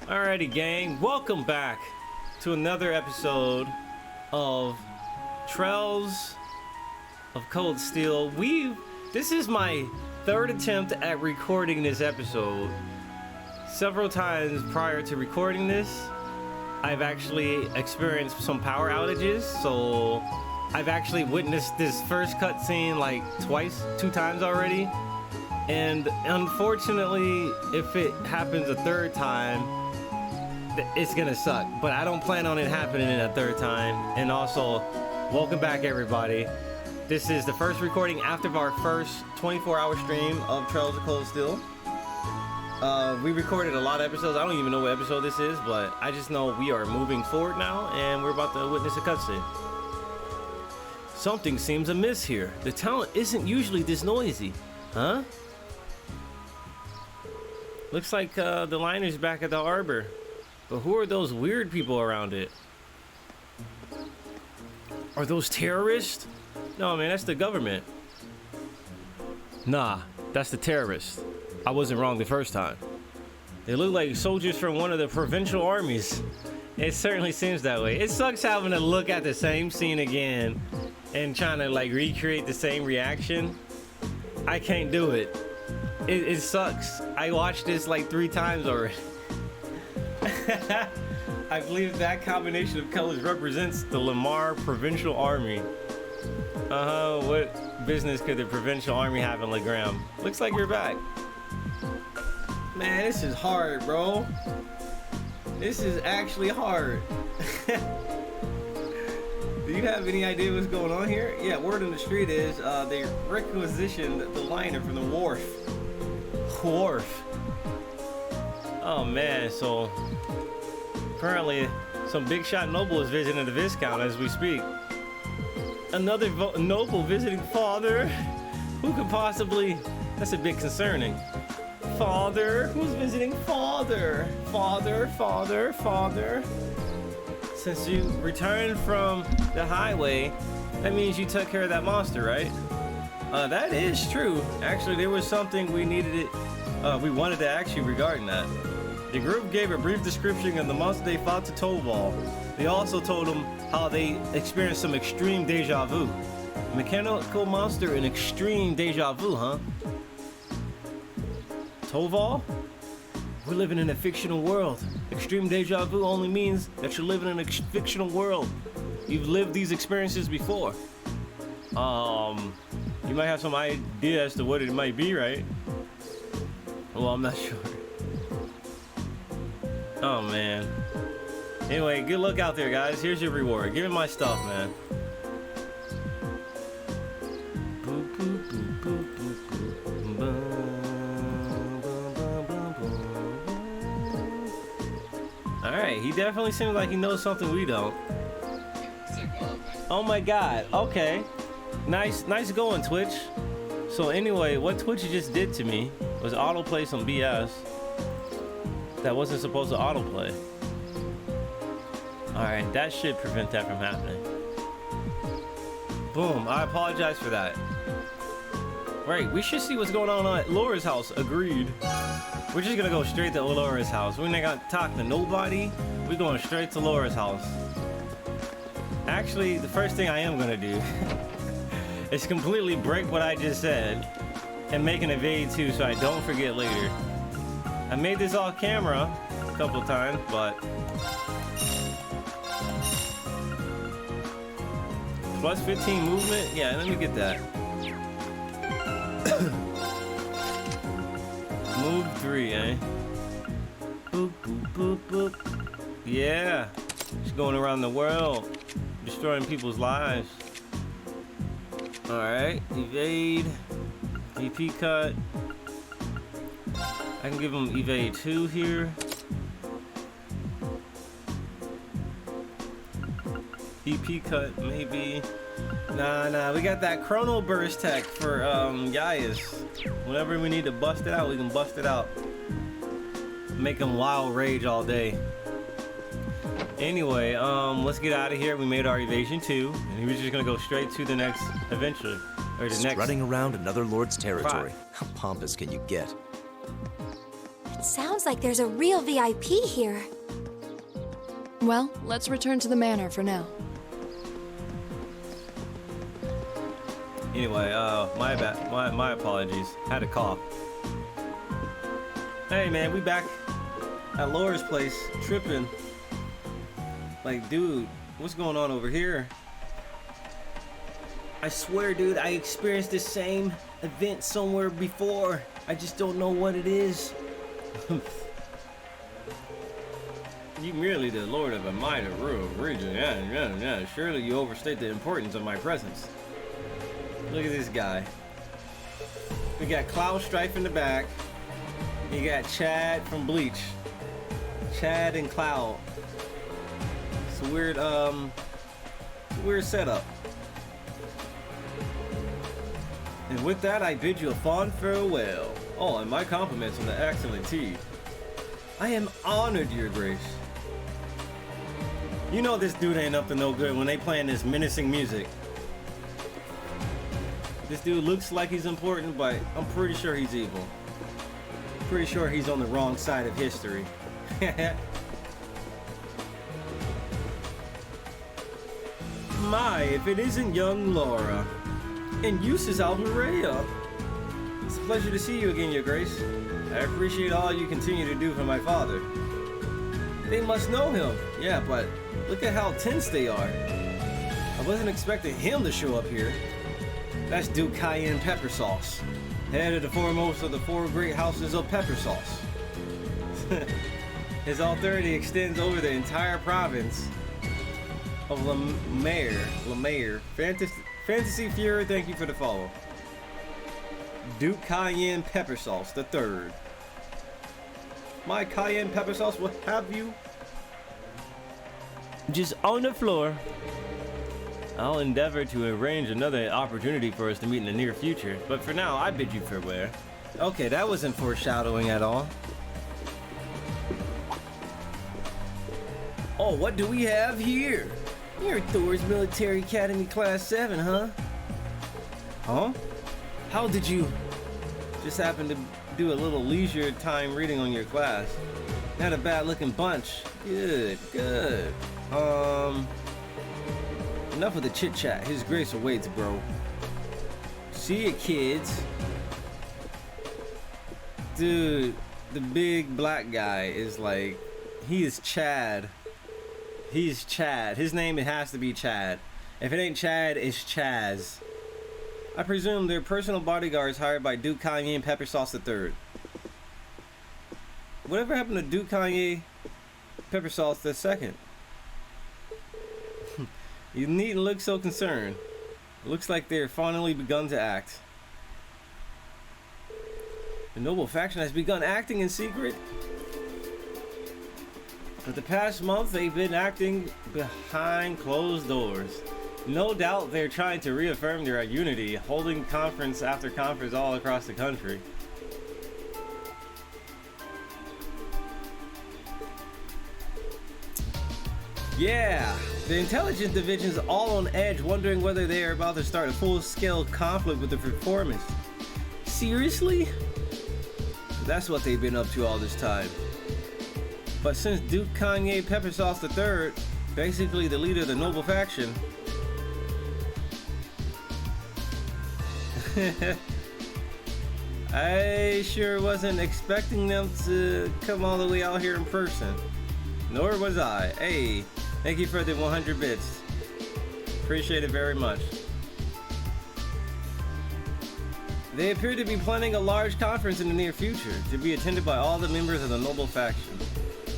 Alrighty, gang, welcome back to another episode of Trails of Cold Steel. This is my third attempt at recording this episode. Several times prior to recording this, I've actually experienced some power outages, so I've actually witnessed this first cutscene like two times already. And unfortunately, if it happens a third time, it's gonna suck. But I don't plan on it happening a third time. And also, welcome back, everybody. This is the first recording after our first 24-hour stream of Trails of Cold Steel. We recorded a lot of episodes. I don't even know what episode this is, but I just know we are moving forward now, and we're about to witness a cutscene. Something seems amiss here. The town isn't usually this noisy, huh? Looks like the liner's back at the harbor. But who are those weird people around it? Are those terrorists? No, man, that's the government. Nah, that's the terrorists. I wasn't wrong the first time. They look like soldiers from one of the provincial armies. It certainly seems that way. It sucks having to look at the same scene again and trying to like recreate the same reaction. I can't do it. It sucks. I watched this like 3 times already. I believe that combination of colors represents the Lamar Provincial Army. What business could the Provincial Army have in Legram? Looks like you're back. Man, this is hard, bro. This is actually hard. Do you have any idea what's going on here? Yeah, word on the street is they requisitioned the liner from the wharf. Oh man, so apparently some big shot noble is visiting the Viscount as we speak. Another noble visiting father? Who could possibly? That's a bit concerning. Father? Who's visiting father? Father. Since you returned from the highway, that means you took care of that monster, right? That is true. Actually, there was something we wanted to ask you regarding that. The group gave a brief description of the monster they fought to Toval. They also told them how they experienced some extreme deja vu. Mechanical monster and extreme deja vu, huh? Toval? We're living in a fictional world. Extreme deja vu only means that you're living in a fictional world. You've lived these experiences before. You might have some idea as to what it might be, right? Well, I'm not sure. Oh, man. Anyway, good luck out there, guys. Here's your reward. Give me my stuff, man. Alright, he definitely seems like he knows something we don't. Oh my god, okay. Nice going, Twitch. So anyway, what Twitch just did to me was autoplay some BS that wasn't supposed to autoplay. Alright, that should prevent that from happening. Boom, I apologize for that. Right, we should see what's going on at Laura's house. Agreed. We're just gonna go straight to Laura's house. We're not gonna talk to nobody. We're going straight to Laura's house. Actually, the first thing I am gonna do is completely break what I just said and make an evade too so I don't forget later. I made this off camera a couple times, but plus 15 movement? Yeah, let me get that. Move 3, eh? Boop, boop, boop, boop. Yeah. Just going around the world, destroying people's lives. Alright, evade. EP cut. I can give him evade 2 here. EP cut, maybe. Nah, we got that chrono burst tech for Gaius. Whenever we need to bust it out, we can bust it out. Make him wild rage all day. Anyway, let's get out of here. We made our evasion 2, and he was just gonna go straight to the next adventure. Or the next. Strutting around another lord's territory. How pompous can you get? Sounds like there's a real VIP here. Well, let's return to the manor for now. Anyway, my apologies. Had a cough. Hey man, we back at Laura's place, tripping. Like, dude, what's going on over here? I swear, dude, I experienced this same event somewhere before. I just don't know what it is. You merely the lord of a minor rural region. Yeah. Surely you overstate the importance of my presence. Look at this guy. We got Cloud Strife in the back. You got Chad from Bleach. Chad and Cloud. It's a weird setup. And with that, I bid you a fond farewell. Oh, and my compliments on the excellent tea. I am honored, Your Grace. You know this dude ain't up to no good when they playing this menacing music. This dude looks like he's important, but I'm pretty sure he's evil. Pretty sure he's on the wrong side of history. My, if it isn't young Laura. And Eustace Alvarez. It's a pleasure to see you again, Your Grace. I appreciate all you continue to do for my father. They must know him. Yeah, but look at how tense they are. I wasn't expecting him to show up here. That's Duke Cayenne Pepper Sauce, head of the foremost of the 4 great houses of pepper sauce. His authority extends over the entire province of Lemare. Fantasy Fury, thank you for the follow. Duke Cayenne Pepper Sauce the third. My Cayenne Pepper Sauce will have you just on the floor. I'll endeavor to arrange another opportunity for us to meet in the near future, but for now, I bid you farewell. Okay, that wasn't foreshadowing at all. Oh, what do we have here? You're Thor's Military Academy Class 7, huh? Huh? How did you just happen to do a little leisure time reading on your class? Not a bad looking bunch. Good. Enough of the chit chat. His Grace awaits, bro. See ya, kids. Dude, the big black guy is like, he is Chad. He's Chad. His name, it has to be Chad. If it ain't Chad, it's Chaz. I presume they're personal bodyguards hired by Duke Cayenne Pepper Sauce III. Whatever happened to Duke Cayenne Pepper Sauce II? You needn't look so concerned. It looks like they're finally begun to act. The noble faction has begun acting in secret. For the past month, they've been acting behind closed doors. No doubt they're trying to reaffirm their unity, holding conference after conference all across the country. Yeah, the intelligence division's all on edge, wondering whether they are about to start a full-scale conflict with the reformists. Seriously? That's what they've been up to all this time. But since Duke Cayenne Pepper Sauce III, basically the leader of the noble faction, I sure wasn't expecting them to come all the way out here in person. Nor was I. Hey, thank you for the 100 bits. Appreciate it very much. They appear to be planning a large conference in the near future to be attended by all the members of the noble faction.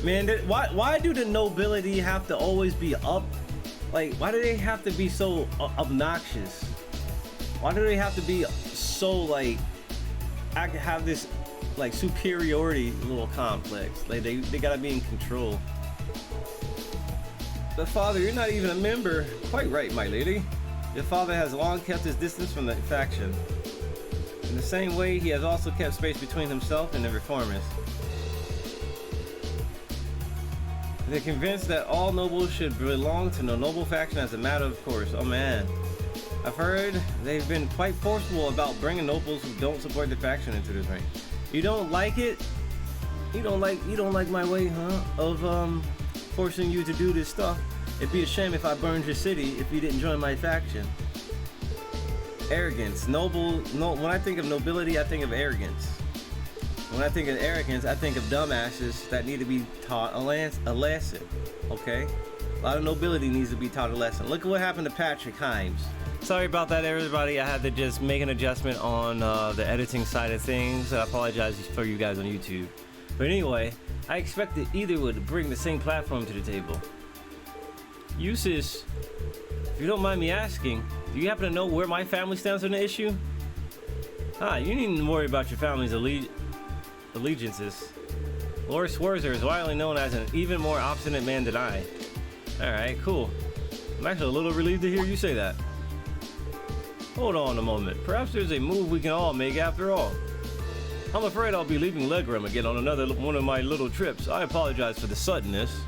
Man, why do the nobility have to always be up? Like, why do they have to be so obnoxious? Why do they have to be so, like, have this, like, superiority little complex? Like, they gotta be in control. But father, you're not even a member. Quite right, my lady. Your father has long kept his distance from the faction. In the same way, he has also kept space between himself and the reformists. They're convinced that all nobles should belong to the noble faction as a matter of course. Oh man. I've heard they've been quite forceful about bringing nobles who don't support the faction into this rank. You don't like it? You don't like my way, huh? Of forcing you to do this stuff. It'd be a shame if I burned your city if you didn't join my faction. Arrogance, noble. No, when I think of nobility, I think of arrogance. When I think of arrogance, I think of dumbasses that need to be taught a lesson. Okay, a lot of nobility needs to be taught a lesson. Look at what happened to Patrick Himes. Sorry about that, everybody. I had to just make an adjustment on the editing side of things. I apologize for you guys on YouTube. But anyway, I expected either would bring the same platform to the table. Usis, if you don't mind me asking, do you happen to know where my family stands on the issue? You needn't worry about your family's allegiances. Lord Swerzer is widely known as an even more obstinate man than I. Alright, cool. I'm actually a little relieved to hear you say that. Hold on a moment. Perhaps there's a move we can all make after all. I'm afraid I'll be leaving Legram again on another one of my little trips. I apologize for the suddenness.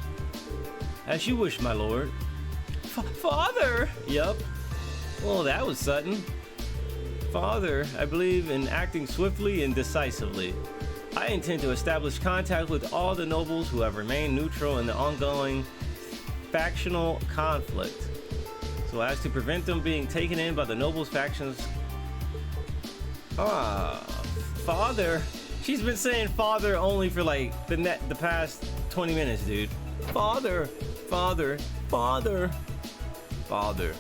As you wish, my lord. Father! Yup. Well, that was sudden. Father, I believe in acting swiftly and decisively. I intend to establish contact with all the nobles who have remained neutral in the ongoing factional conflict, so as to prevent them being taken in by the nobles' factions. Father. She's been saying father only for like the past 20 minutes, dude. Father. Father. Father. Father.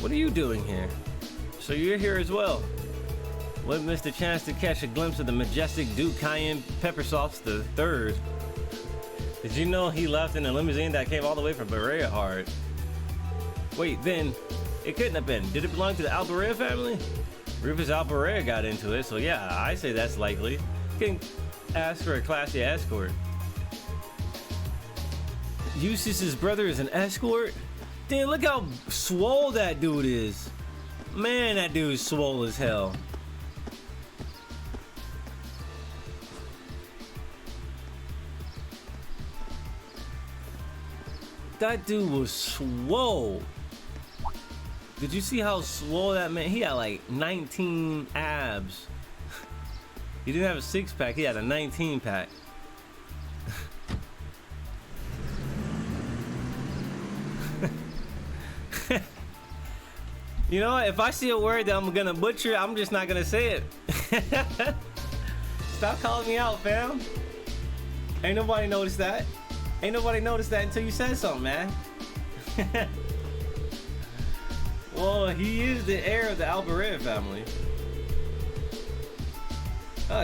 What are you doing here? So you're here as well. Wouldn't miss the chance to catch a glimpse of the majestic Duke Cayenne Pepper Sauce the Third. Did you know he left in a limousine that came all the way from Berea Hard? Wait, then it couldn't have been. Did it belong to the Alberea family? Rufus Alberea got into it, so yeah, I say that's likely. You can ask for a classy escort. Eustace's brother is an escort? Damn, look how swole that dude is. Man, that dude's swole as hell. That dude was swole. Did you see how swole that man? He had like 19 abs. He didn't have a six-pack, he had a 19-pack. You know what? If I see a word that I'm gonna butcher, I'm just not gonna say it. Stop calling me out, fam. Ain't nobody noticed that. Ain't nobody noticed that until you said something, man. Well, he is the heir of the Alberea family.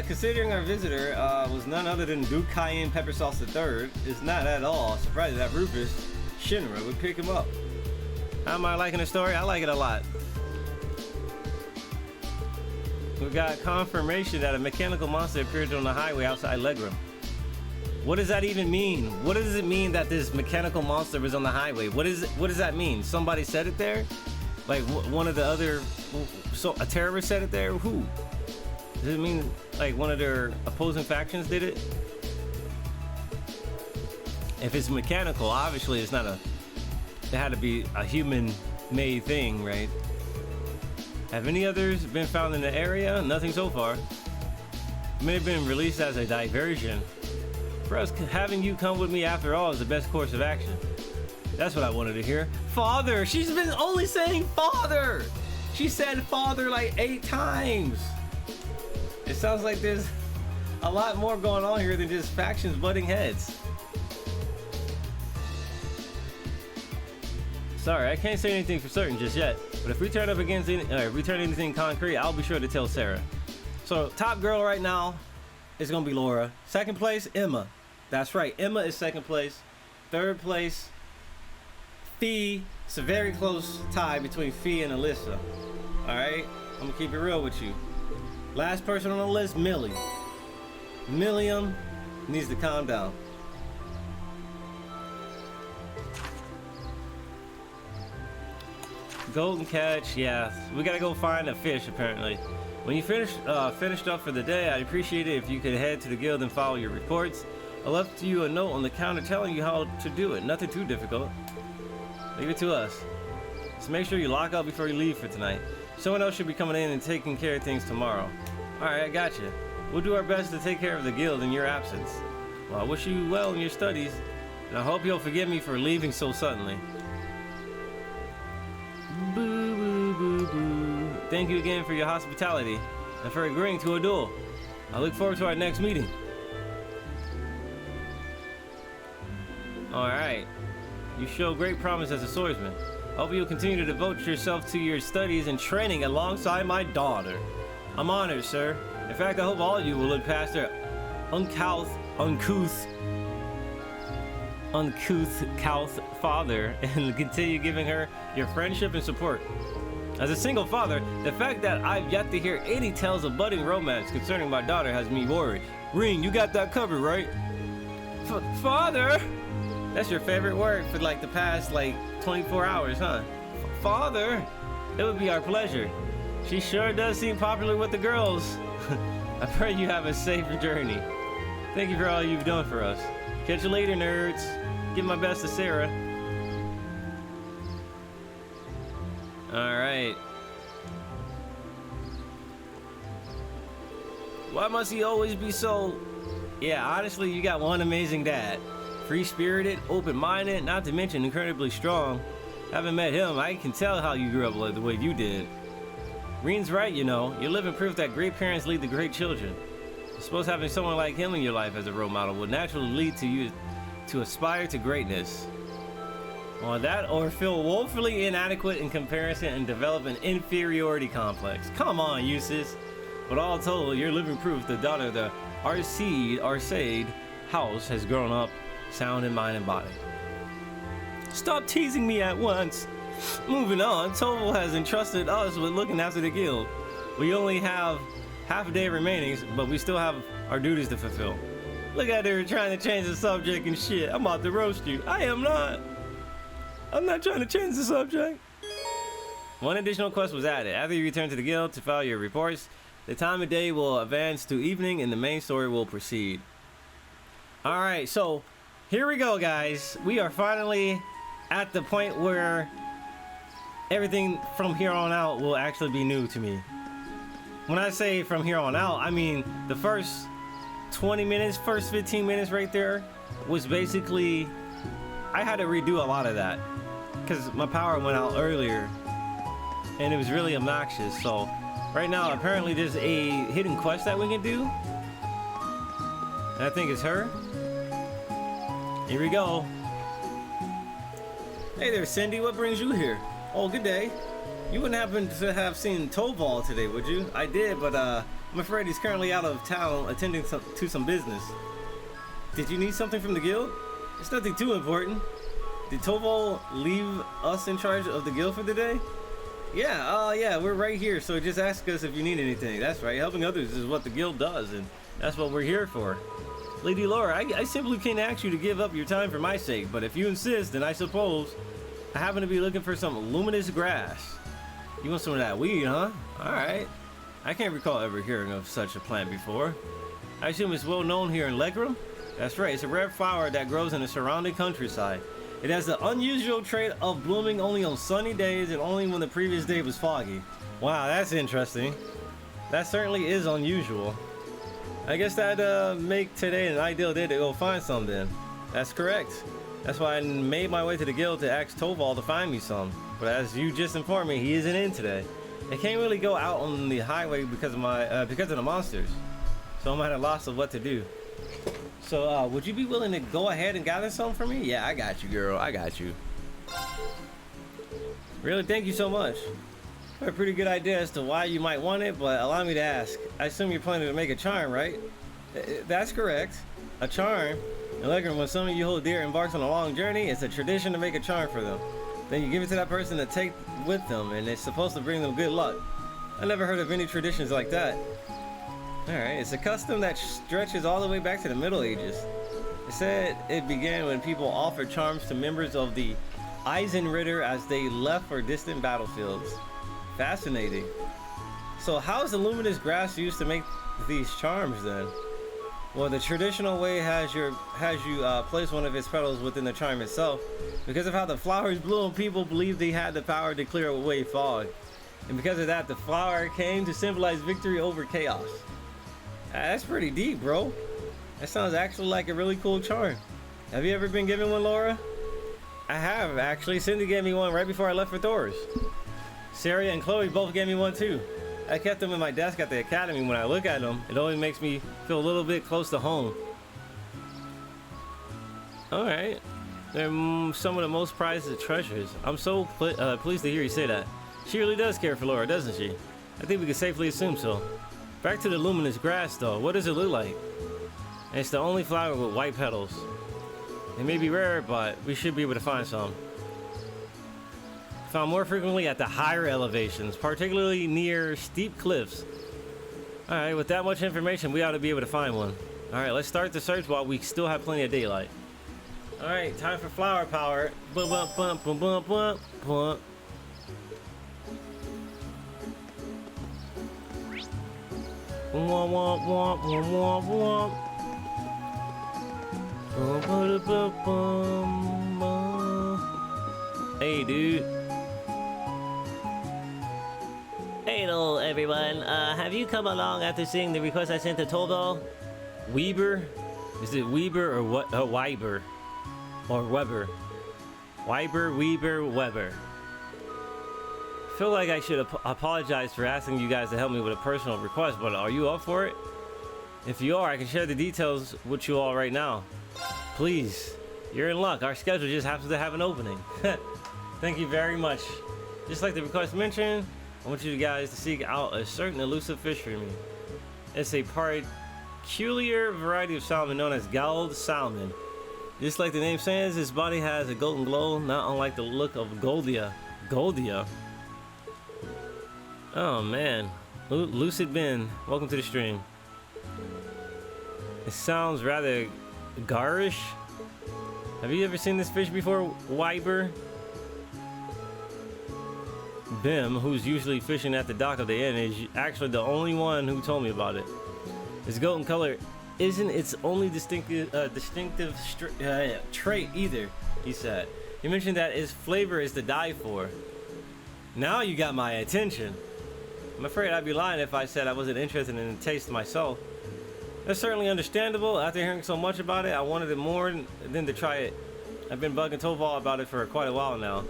Considering our visitor was none other than Duke Cayenne Pepper Sauce III, it's not at all surprising that Rufus Shinra would pick him up. How am I liking the story? I like it a lot. We got confirmation that a mechanical monster appeared on the highway outside Legram. What does that even mean? What does it mean that this mechanical monster was on the highway? What does that mean? Somebody said it there? Like one of the other, so a terrorist said it there? Who? Does it mean like one of their opposing factions did it? If it's mechanical, obviously it's not it had to be a human-made thing, right? Have any others been found in the area? Nothing so far. It may have been released as a diversion. Perhaps having you come with me after all is the best course of action. That's what I wanted to hear. Father! She's been only saying father! She said father like 8 times. It sounds like there's a lot more going on here than just factions butting heads. Sorry, I can't say anything for certain just yet, but if we turn up against anything concrete, I'll be sure to tell Sarah. So, top girl right now is gonna be Laura. Second place, Emma. That's right, Emma is second place. Third place, Fee. It's a very close tie between Fee and Alyssa. Alright, I'm gonna keep it real with you. Last person on the list, Millie. Milliam needs to calm down. Golden catch, yeah. We gotta go find a fish apparently. When you finished up for the day, I'd appreciate it if you could head to the guild and follow your reports. I left you a note on the counter telling you how to do it. Nothing too difficult. Leave it to us. Just make sure you lock up before you leave for tonight. Someone else should be coming in and taking care of things tomorrow. Alright, I got you. We'll do our best to take care of the guild in your absence. Well, I wish you well in your studies, and I hope you'll forgive me for leaving so suddenly. Boo, boo, boo, boo. Thank you again for your hospitality and for agreeing to a duel. I look forward to our next meeting. Alright. You show great promise as a swordsman. I hope you'll continue to devote yourself to your studies and training alongside my daughter. I'm honored, sir. In fact, I hope all of you will look past their uncouth father and continue giving her your friendship and support. As a single father, the fact that I've yet to hear any tales of budding romance concerning my daughter has me worried. Reen, you got that covered, right? Father? That's your favorite word for like the past 24 hours, huh? Father? It would be our pleasure. She sure does seem popular with the girls. I pray you have a safer journey. Thank you for all you've done for us. Catch you later, nerds. Give my best to Sarah. Alright. Why must he always be so... Yeah, honestly, you got one amazing dad. Free-spirited, open-minded, not to mention incredibly strong. Haven't met him, I can tell how you grew up like the way you did. Reen's right, you know. You're living proof that great parents lead to great children. I suppose having someone like him in your life as a role model would naturally lead to you to aspire to greatness. Or that, or feel woefully inadequate in comparison and develop an inferiority complex. Come on, Eustace. But all told, you're living proof the daughter of the Arcade house has grown up sound in mind and body. Stop teasing me at once. Moving on, Toval has entrusted us with looking after the guild. We only have half a day remaining, but we still have our duties to fulfill. Look at her trying to change the subject and shit. I'm about to roast you. I am not. I'm not trying to change the subject. One additional quest was added. After you return to the guild to file your reports, the time of day will advance to evening and the main story will proceed. Alright, so here we go, guys. We are finally at the point where everything from here on out will actually be new to me. When I say from here on out, I mean the first 20 minutes, first 15 minutes right there was basically, I had to redo a lot of that because my power went out earlier and it was really obnoxious. So right now, apparently there's a hidden quest that we can do. And I think it's her. Here we go. Hey there, Cindy. What brings you here? Oh, good day. You wouldn't happen to have seen Toval today, would you? I did, but I'm afraid he's currently out of town attending to some business. Did you need something from the guild? It's nothing too important. Did Toval leave us in charge of the guild for the day? Yeah, yeah, we're right here, so just ask us if you need anything. That's right, helping others is what the guild does, and that's what we're here for. Lady Laura, I simply can't ask you to give up your time for my sake, but if you insist, then I suppose I happen to be looking for some luminous grass. You want some of that weed, huh? Alright. I can't recall ever hearing of such a plant before. I assume it's well known here in Legram? That's right, it's a rare flower that grows in the surrounding countryside. It has the unusual trait of blooming only on sunny days and only when the previous day was foggy. Wow, that's interesting. That certainly is unusual. I guess that'd make today an ideal day to go find some then. That's correct. That's why I made my way to the guild to ask Toval to find me some. But as you just informed me, he isn't in today. I can't really go out on the highway because of the monsters. So I'm at a loss of what to do. So would you be willing to go ahead and gather some for me? Yeah, I got you, girl. I got you. Really? Thank you so much. I have a pretty good idea as to why you might want it, but allow me to ask. I assume you're planning to make a charm, right? That's correct. A charm? In Legram, when someone you hold dear embarks on a long journey, it's a tradition to make a charm for them. Then you give it to that person to take with them, and it's supposed to bring them good luck. I never heard of any traditions like that. Alright, it's a custom that stretches all the way back to the Middle Ages. It said it began when people offered charms to members of the Eisenritter as they left for distant battlefields. Fascinating. So how is the luminous grass used to make these charms then? Well, the traditional way has you place one of its petals within the charm itself. Because of how the flowers bloom, people believe they had the power to clear away fog. And because of that, the flower came to symbolize victory over chaos. That's pretty deep, bro. That sounds actually like a really cool charm. Have you ever been given one, Laura? I have, actually. Cindy gave me one right before I left for Thor's. Sarah and Chloe both gave me one too. I kept them in my desk at the academy. When I look at them, it always makes me feel a little bit close to home. Alright. They're some of the most prized treasures. I'm so pleased to hear you say that. She really does care for Laura, doesn't she? I think we can safely assume so. Back to the luminous grass though. What does it look like? It's the only flower with white petals. It may be rare, but we should be able to find some. Found more frequently at the higher elevations, particularly near steep cliffs. Alright, with that much information, we ought to be able to find one. Alright, let's start the search while we still have plenty of daylight. Alright, time for flower power. Bump, bump, bump, bump, bump, bump, bump. Womp, womp, womp, womp, womp, womp. Hey, dude. Hello, everyone. Have you come along after seeing the request I sent to Tobal? Weber? Is it Weber or what? Weiber? Or Weber? Weiber, Weber, Weber. I feel like I should apologize for asking you guys to help me with a personal request, but are you up for it? If you are, I can share the details with you all right now. Please, you're in luck. Our schedule just happens to have an opening. Thank you very much. Just like the request mentioned, I want you guys to seek out a certain elusive fish for me. It's a peculiar variety of salmon known as galled salmon. Just like the name says, his body has a golden glow, not unlike the look of Goldia. Goldia? Oh man. Lucid Ben, welcome to the stream. It sounds rather garish. Have you ever seen this fish before, Weiber? Bim, who's usually fishing at the dock of the inn, is actually the only one who told me about it. Its golden color isn't its only distinctive trait either, he said. He mentioned that its flavor is to die for. Now you got my attention. I'm afraid I'd be lying if I said I wasn't interested in the taste myself. That's certainly understandable. After hearing so much about it, I wanted it more than to try it. I've been bugging Toval about it for quite a while now.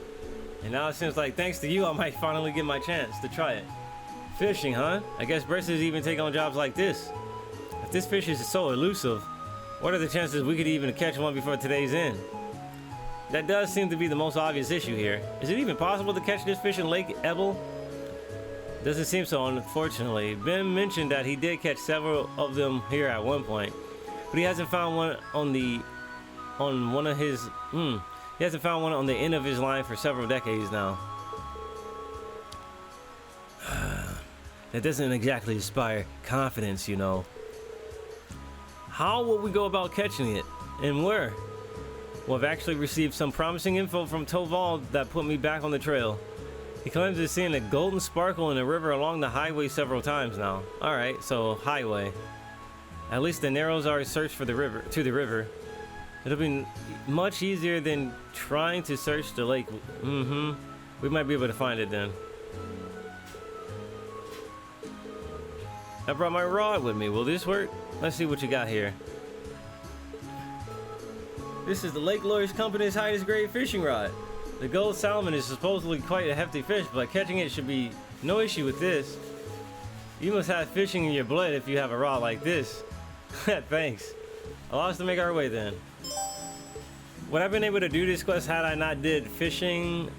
And now it seems like thanks to you, I might finally get my chance to try it. Fishing, huh? I guess Bristers even take on jobs like this. If this fish is so elusive, what are the chances we could even catch one before today's end? That does seem to be the most obvious issue here. Is it even possible to catch this fish in Lake Ebel? Doesn't seem so, unfortunately. Ben mentioned that he did catch several of them here at one point, but he hasn't found one on the end of his line for several decades now. That doesn't exactly inspire confidence, you know. How will we go about catching it, and where? Well, I've actually received some promising info from Toval that put me back on the trail. He claims to have seen a golden sparkle in the river along the highway several times now. Alright, so highway. At least the narrows are searched for the river. It'll be much easier than trying to search the lake. We might be able to find it then. I brought my rod with me. Will this work? Let's see what you got here. This is the Lake Lawyers Company's highest grade fishing rod. The gold salmon is supposedly quite a hefty fish, but catching it should be no issue with this. You must have fishing in your blood if you have a rod like this. Thanks. Allow us to make our way then. Would I have been able to do this quest had I not did fishing?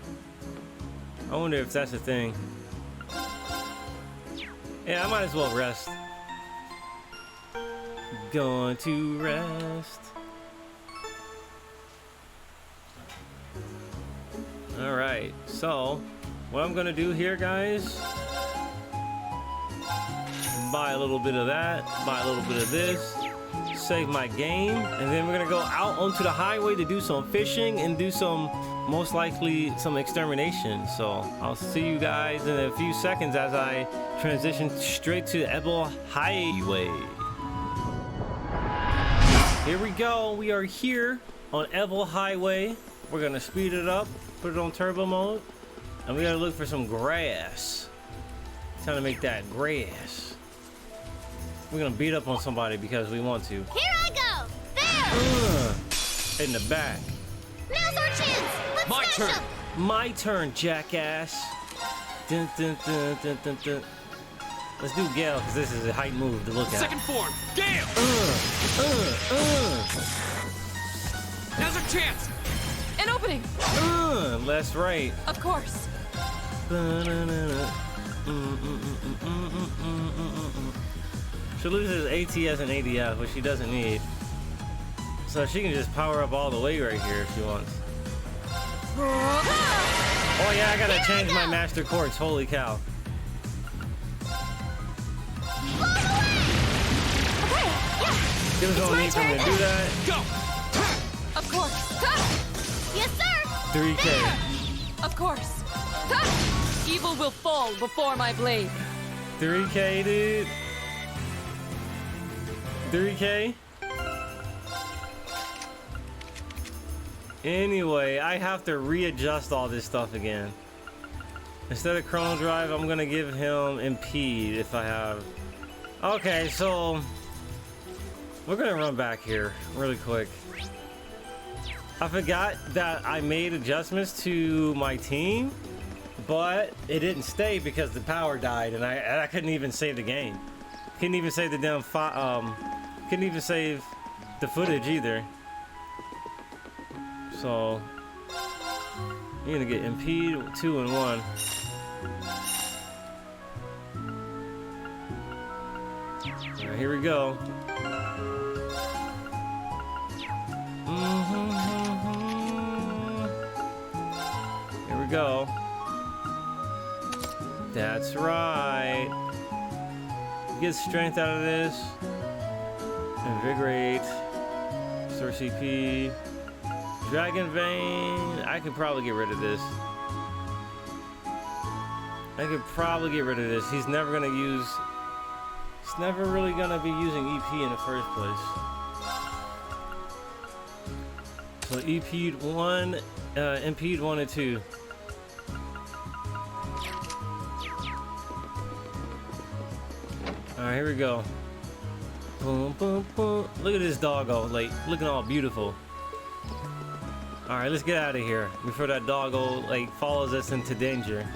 I wonder if that's a thing. Yeah, I might as well rest. Going to rest. Alright, so what I'm gonna do here, guys, buy a little bit of that, buy a little bit of this, save my game, and then we're gonna go out onto the highway to do some fishing and do some, most likely, some extermination. So I'll see you guys in a few seconds as I transition straight to the Ebel Highway. Here we go. We are here on Ebel Highway. We're gonna speed it up, put it on turbo mode, and we gotta look for some grass. Time to make that grass. We're gonna beat up on somebody because we want to. Here I go! There! In the back. Now's our chance! Let's My smash turn. 'em! My turn, jackass. Dun, dun, dun, dun, dun, dun. Let's do Gale because this is a hype move to look at. Second form, Gale! Now's our chance! An opening! That's right. Of course. She loses ATS and ADF, which she doesn't need. So she can just power up all the way right here if she wants. Oh yeah, I gotta change my master chords. Holy cow. There was no need for me to do that. Go! Of course. Yes, sir! 3K. Of course. Evil will fall before my blade. 3K, dude. 3K. Anyway, I have to readjust all this stuff again. Instead of Chrono Drive, I'm gonna give him Impede if I have. Okay, so we're gonna run back here really quick. I forgot that I made adjustments to my team, but it didn't stay because the power died, and I couldn't even save the game. Couldn't even save the damn couldn't even save the footage either. So you're gonna get Impede 2 and 1. All right, here we go. Here we go. That's right. Get strength out of this. Invigorate. Store CP. Dragon Vein. I could probably get rid of this. I could probably get rid of this. He's never gonna use. He's never really gonna be using EP in the first place. So EP'd 1, MP'd 1 and 2. Alright, here we go. Boom, boom, boom. Look at this doggo, like, looking all beautiful. Alright, let's get out of here before that doggo, like, follows us into danger.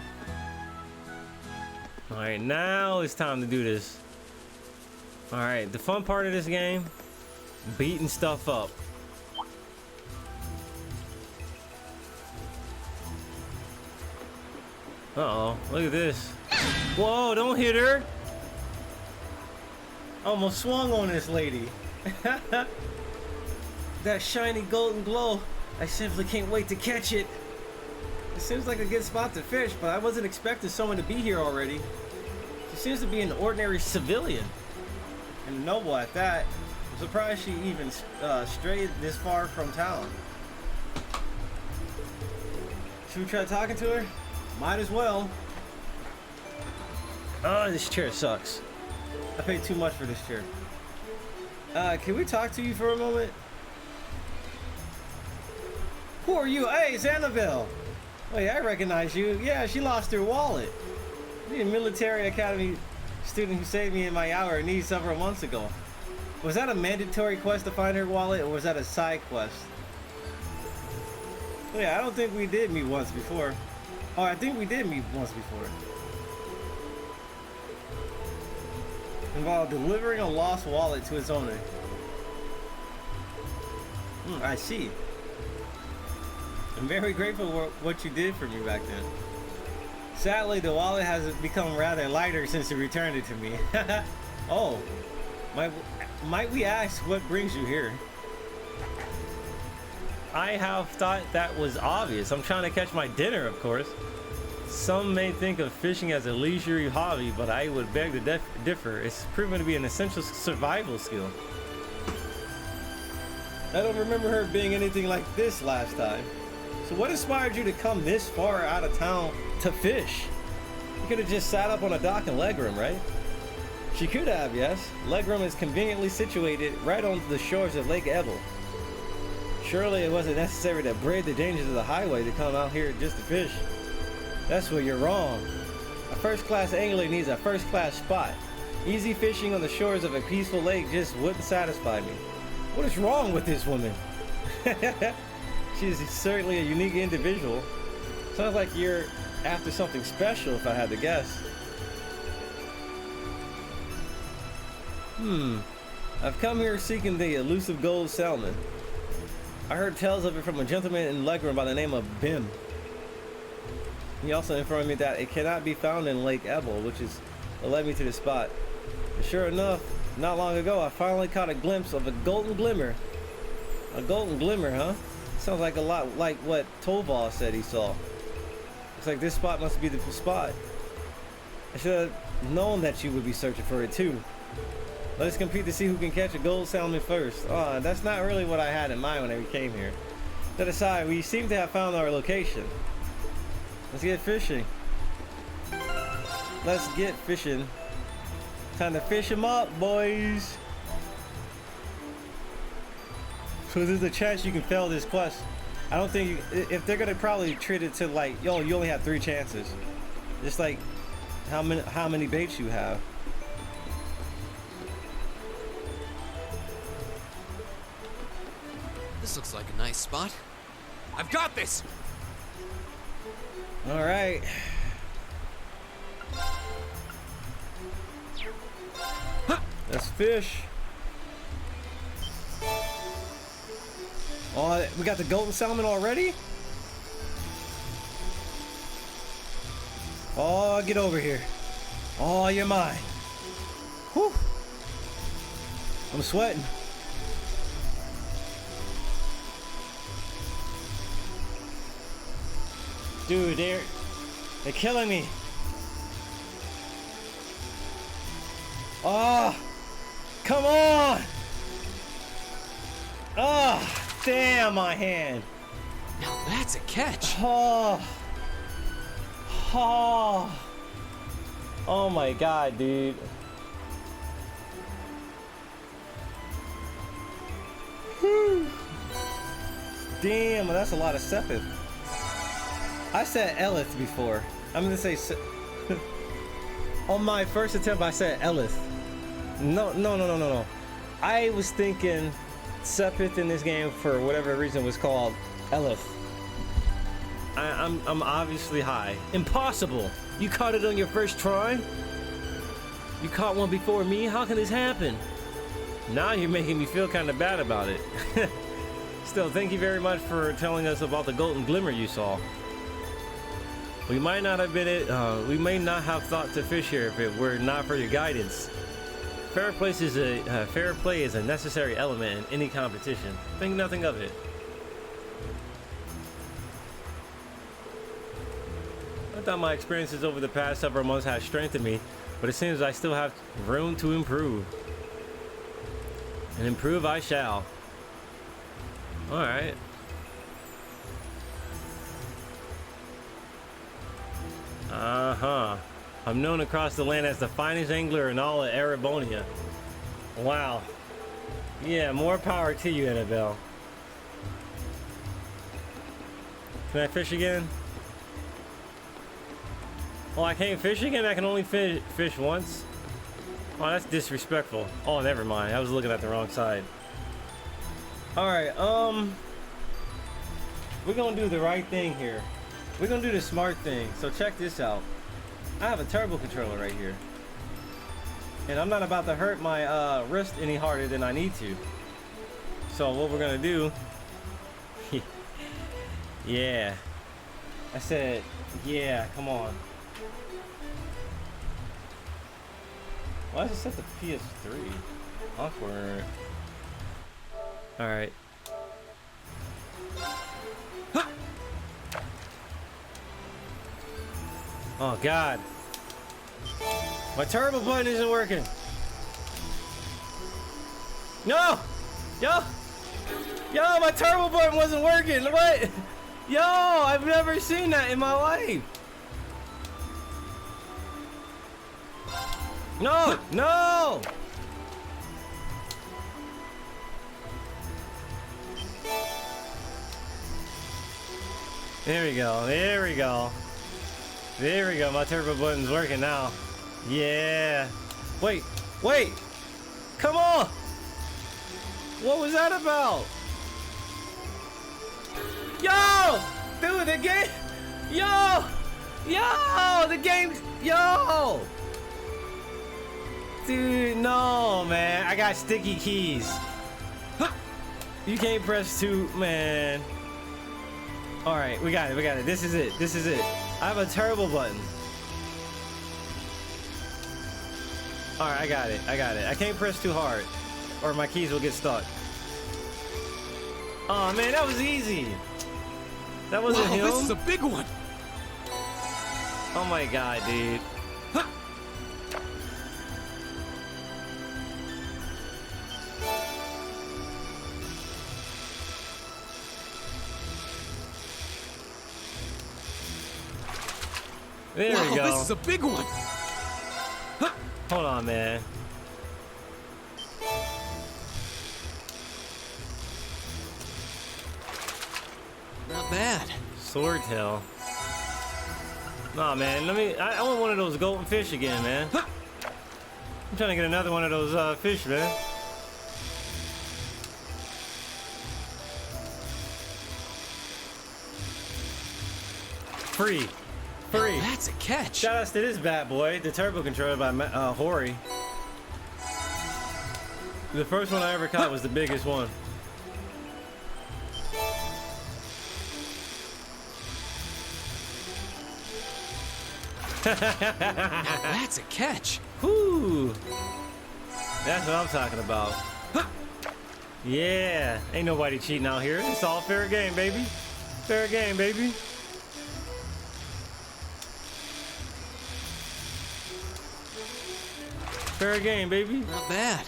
Alright, now it's time to do this. Alright, the fun part of this game, beating stuff up. Uh-oh, look at this. Whoa, don't hit her! Almost swung on this lady. That shiny golden glow. I simply can't wait to catch it. It seems like a good spot to fish, but I wasn't expecting someone to be here already. She seems to be an ordinary civilian. And a noble at that. I'm surprised she even strayed this far from town. Should we try talking to her? Might as well. Oh, this chair sucks. I paid too much for this chair. Can we talk to you for a moment? Who are you? Hey, it's Annabelle. Wait, I recognize you. Yeah, she lost her wallet. You're a military academy student who saved me in my hour of need several months ago. Was that a mandatory quest to find her wallet, or was that a side quest? Yeah, I don't think we did meet once before. Oh, I think we did meet once before. Involved delivering a lost wallet to its owner. I see. I'm very grateful for what you did for me back then. Sadly, the wallet has become rather lighter since you returned it to me. Oh, might we ask what brings you here? I have thought that was obvious. I'm trying to catch my dinner, of course. Some may think of fishing as a leisurely hobby, but I would beg to differ. It's proven to be an essential survival skill. I don't remember her being anything like this last time. So what inspired you to come this far out of town to fish? You could have just sat up on a dock in Legroom, right? She could have, yes. Legroom is conveniently situated right on the shores of Lake Ebble. Surely it wasn't necessary to brave the dangers of the highway to come out here just to fish. That's where you're wrong. A first-class angler needs a first-class spot. Easy fishing on the shores of a peaceful lake just wouldn't satisfy me. What is wrong with this woman? She's certainly a unique individual. Sounds like you're after something special, if I had to guess. I've come here seeking the elusive gold salmon. I heard tales of it from a gentleman in Leghorn by the name of Bim. He also informed me that it cannot be found in Lake Ebble, which is what led me to the spot. And sure enough, not long ago, I finally caught a glimpse of a golden glimmer. A golden glimmer, huh? Sounds like a lot like what Toval said he saw. Looks like this spot must be the spot. I should have known that you would be searching for it too. Let us compete to see who can catch a gold salmon first. Oh, that's not really what I had in mind when we came here. That aside, we seem to have found our location. Let's get fishing. Let's get fishing. Time to fish them up, boys. So there's a chance you can fail this quest. I don't think if they're gonna probably treat it to like, yo, you only have 3 chances. Just like how many baits you have. This looks like a nice spot. I've got this! All right. Let's fish. Oh, we got the golden salmon already? Oh, get over here. Oh, you're mine. Whew. I'm sweating. Dude, they're killing me. Oh, come on. Oh, damn my hand. Now that's a catch. Oh, oh, oh my God, dude. Whew. Damn, that's a lot of sepith. I said Elith before. I'm gonna say on my first attempt I said Elith. No. I was thinking Sepith in this game for whatever reason was called Elith. I'm obviously high. Impossible! You caught it on your first try? You caught one before me? How can this happen? Now you're making me feel kind of bad about it. Still, thank you very much for telling us about the golden glimmer you saw. We might not have we may not have thought to fish here if it were not for your guidance. Fair play is a necessary element in any competition. Think nothing of it. I thought my experiences over the past several months had strengthened me, but it seems I still have room to improve. And improve I shall. Alright. Uh-huh. I'm known across the land as the finest angler in all of Erebonia. Wow. Yeah, more power to you, Annabelle. Can I fish again? Oh, I can't fish again? I can only fish once? Oh, that's disrespectful. Oh, never mind. I was looking at the wrong side. Alright, we're gonna do the right thing here. We're gonna do the smart thing. So check this out. I have a turbo controller right here. And I'm not about to hurt my wrist any harder than I need to. So what we're gonna do... yeah. I said, yeah, come on. Why does it set the PS3? Awkward. Alright. Oh God. My turbo button isn't working. No! Yo! Yo, my turbo button wasn't working. What? Yo, I've never seen that in my life. No! No! There we go. There we go. There we go. My turbo button's working now. Yeah. Wait. Come on. What was that about? Yo! Dude, the game. Yo! The game. Yo! Dude, no, man. I got sticky keys. You can't press 2, man. All right, we got it. This is it. I have a turbo button. All right, I got it. I can't press too hard or my keys will get stuck. Oh, man, that was easy. That wasn't him. This is a big one. Oh, my God, dude. There we go. This is a big one. Hold on, man. Not bad. Swordtail. Nah, man. I want one of those golden fish again, man. I'm trying to get another one of those fish, man. Free. Now that's a catch. Shout outs to this bad boy, the turbo controller by Hori. The first one I ever caught was the biggest one. Now that's a catch. Whoo! That's what I'm talking about. Yeah, ain't nobody cheating out here. It's all fair game, baby. Fair game, baby. Fair game, baby. Not bad.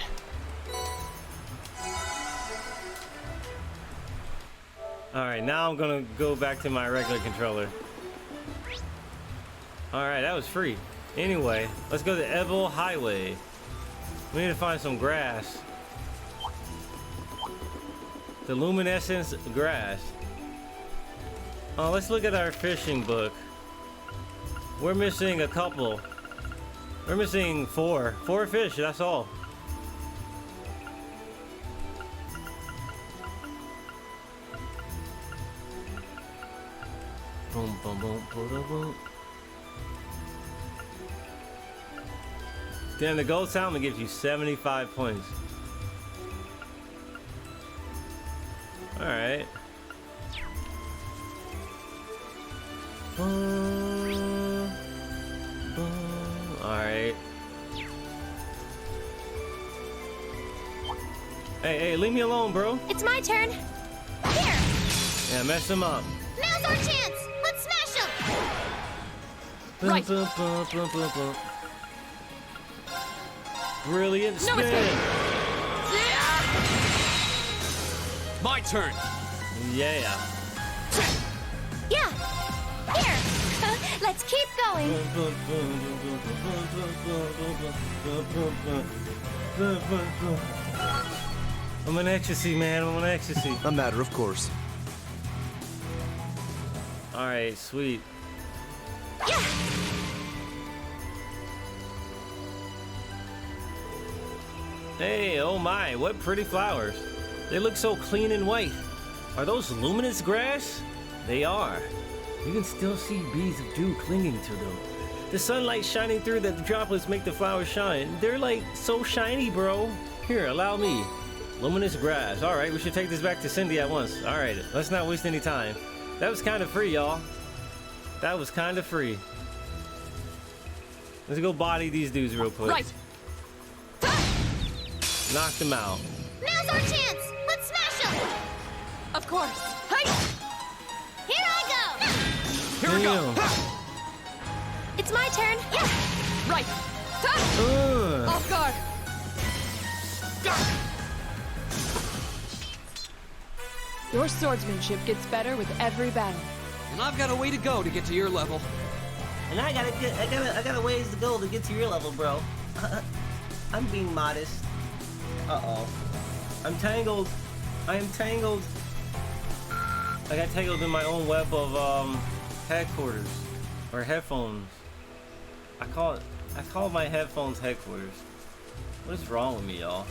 Alright, now I'm gonna go back to my regular controller. Alright, that was free. Anyway, let's go to Ebel Highway. We need to find some grass. The luminescence grass. Oh, let's look at our fishing book. We're missing a couple. We're missing 4 fish, that's all. Boom, boom, boom, boom, boom, boom. Damn, the gold salmon gives you 75 points. All right. Alright. Hey, leave me alone, bro. It's my turn. Here. Yeah, mess him up. Now's our chance. Let's smash him. Right. Brilliant spin. No escape. My turn. Yeah. Yeah. Here. Let's keep going. I'm on ecstasy, man. I'm on ecstasy. A matter of course. All right, sweet. Yeah. Hey, oh my, what pretty flowers. They look so clean and white. Are those luminous grass? They are. You can still see beads of dew clinging to them. The sunlight shining through the droplets make the flowers shine. They're like so shiny, bro. Here, allow me. Luminous grass. All right, we should take this back to Cindy at once. All right, let's not waste any time. That was kind of free, y'all. That was kind of free. Let's go body these dudes real quick. Right. Knock them out. Now's our chance. Let's smash him. Of course. Hey! Here I go. Here we go. Damn. It's my turn. Yeah. Right. Off guard. Your swordsmanship gets better with every battle. And I've got a way to go to get to your level. And I got a ways to go to get to your level, bro. I'm being modest. Uh-oh. I'm tangled. I am tangled. I got tangled in my own web of headquarters. Or headphones. I call my headphones headquarters. What is wrong with me, y'all?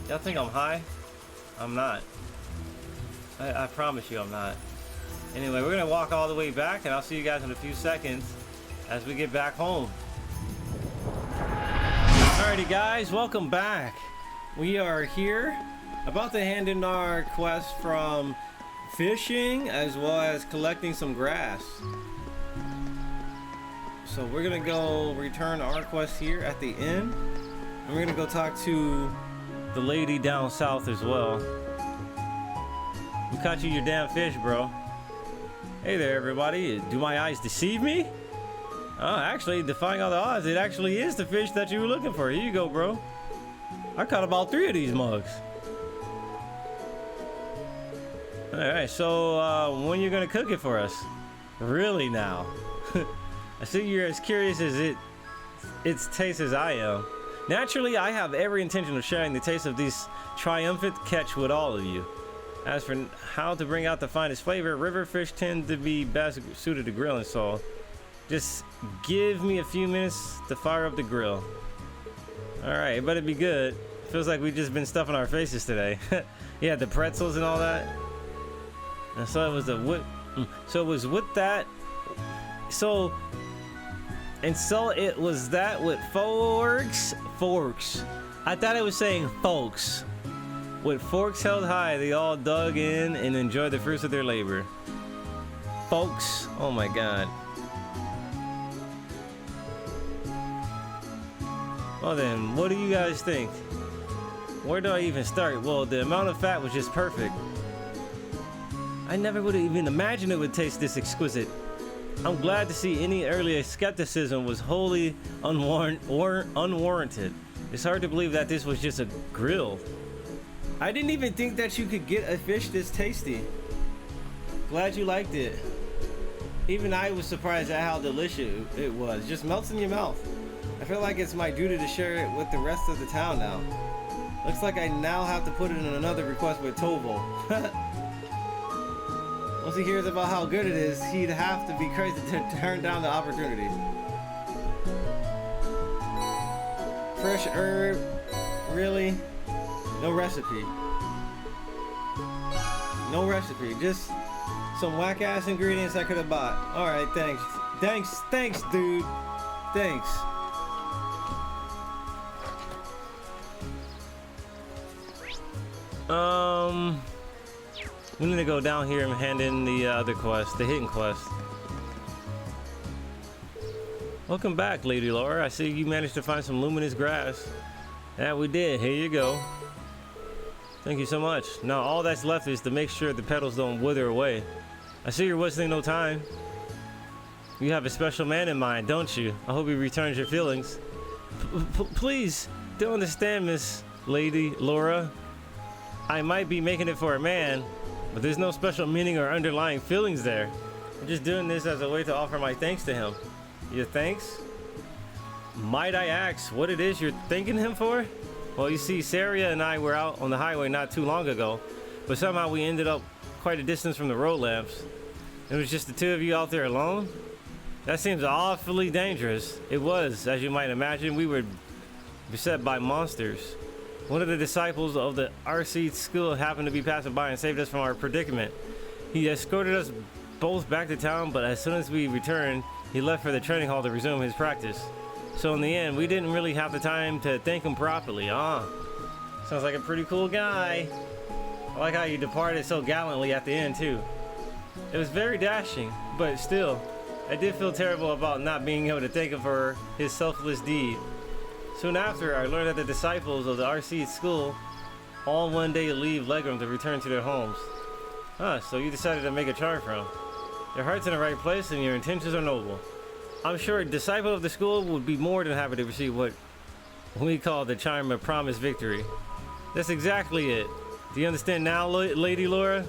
Y'all think I'm high? I'm not. I promise you I'm not. Anyway, we're gonna walk all the way back, and I'll see you guys in a few seconds as we get back home. Alrighty guys, welcome back. We are here about to hand in our quest from fishing as well as collecting some grass. So we're gonna go return our quest here at the inn, and we're gonna go talk to the lady down south as well. We caught you your damn fish, bro. Hey there, everybody. Do my eyes deceive me? Oh, actually, defying all the odds, it actually is the fish that you were looking for. Here you go, bro. I caught about 3 of these mugs. All right, so when you gonna cook it for us? Really now? I see you're as curious as its taste as I am. Naturally, I have every intention of sharing the taste of this triumphant catch with all of you. As for how to bring out the finest flavor, river fish tend to be best suited to grilling, so just give me a few minutes to fire up the grill. Alright, it better be good. Feels like we've just been stuffing our faces today. Yeah, the pretzels and all that. And so it was with that. So it was that with forks. I thought it was saying folks. With forks held high, they all dug in and enjoyed the fruits of their labor. Folks, oh my god. Well then, what do you guys think? Where do I even start? Well, the amount of fat was just perfect. I never would have even imagined it would taste this exquisite. I'm glad to see any earlier skepticism was wholly unwarranted. It's hard to believe that this was just a grill. I didn't even think that you could get a fish this tasty. Glad you liked it. Even I was surprised at how delicious it was. Just melts in your mouth. I feel like it's my duty to share it with the rest of the town now. Looks like I now have to put it in another request with Tovo. Once he hears about how good it is, he'd have to be crazy to turn down the opportunity. Fresh herb, really? No recipe. No recipe, just some whack ass ingredients I could have bought. Alright, thanks, dude. Thanks. We need to go down here and hand in the other quest, the hidden quest. Welcome back, Lady Laura. I see you managed to find some luminous grass. Yeah, we did. Here you go. Thank you so much. Now all that's left is to make sure the petals don't wither away. I see you're wasting no time. You have a special man in mind, don't you? I hope he returns your feelings. Please, don't understand, Miss Lady Laura. I might be making it for a man, but there's no special meaning or underlying feelings there. I'm just doing this as a way to offer my thanks to him. Your thanks? Might I ask what it is you're thanking him for? Well, you see, Saria and I were out on the highway not too long ago, but somehow we ended up quite a distance from the road lamps. It was just the two of you out there alone? That seems awfully dangerous. It was, as you might imagine. We were beset by monsters. One of the disciples of the RC school happened to be passing by and saved us from our predicament. He escorted us both back to town, but as soon as we returned, he left for the training hall to resume his practice. So in the end, we didn't really have the time to thank him properly. Sounds like a pretty cool guy. I like how you departed so gallantly at the end too. It was very dashing, but still, I did feel terrible about not being able to thank him for his selfless deed. Soon after, I learned that the disciples of the RC school all one day leave Legram to return to their homes. So you decided to make a charm for him. Your heart's in the right place and your intentions are noble. I'm sure a disciple of the school would be more than happy to receive what we call the charm of promised victory. That's exactly it. Do you understand now, Lady Laura?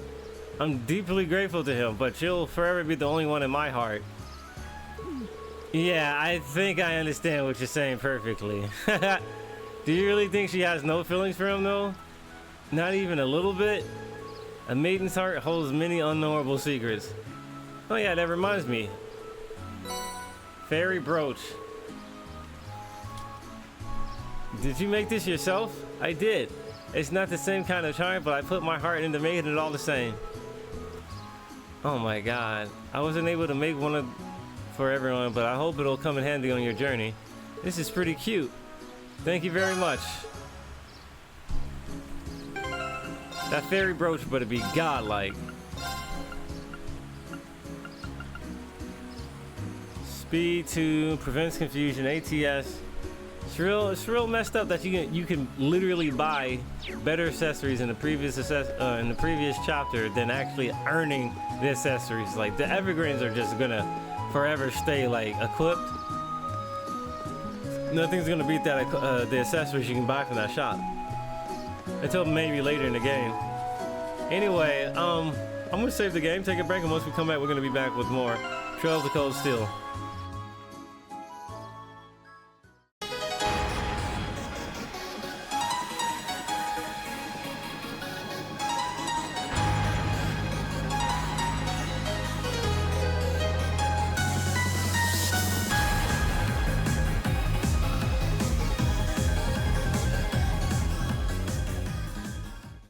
I'm deeply grateful to him, but you'll forever be the only one in my heart. Yeah, I think I understand what you're saying perfectly. Do you really think she has no feelings for him, though? Not even a little bit? A maiden's heart holds many unknowable secrets. Oh yeah, that reminds me. Fairy brooch. Did you make this yourself? I did. It's not the same kind of charm, but I put my heart into making it all the same. Oh my god. I wasn't able to make one for everyone, but I hope it'll come in handy on your journey. This is pretty cute. Thank you very much. That fairy brooch better be godlike. Speed 2 prevents confusion. ATS. It's real messed up that you can literally buy better accessories in the previous chapter than actually earning the accessories. Like the evergreens are just gonna forever stay like equipped. Nothing's gonna beat that the accessories you can buy from that shop until maybe later in the game. Anyway, I'm gonna save the game, take a break, and once we come back, we're gonna be back with more Trails of Cold Steel.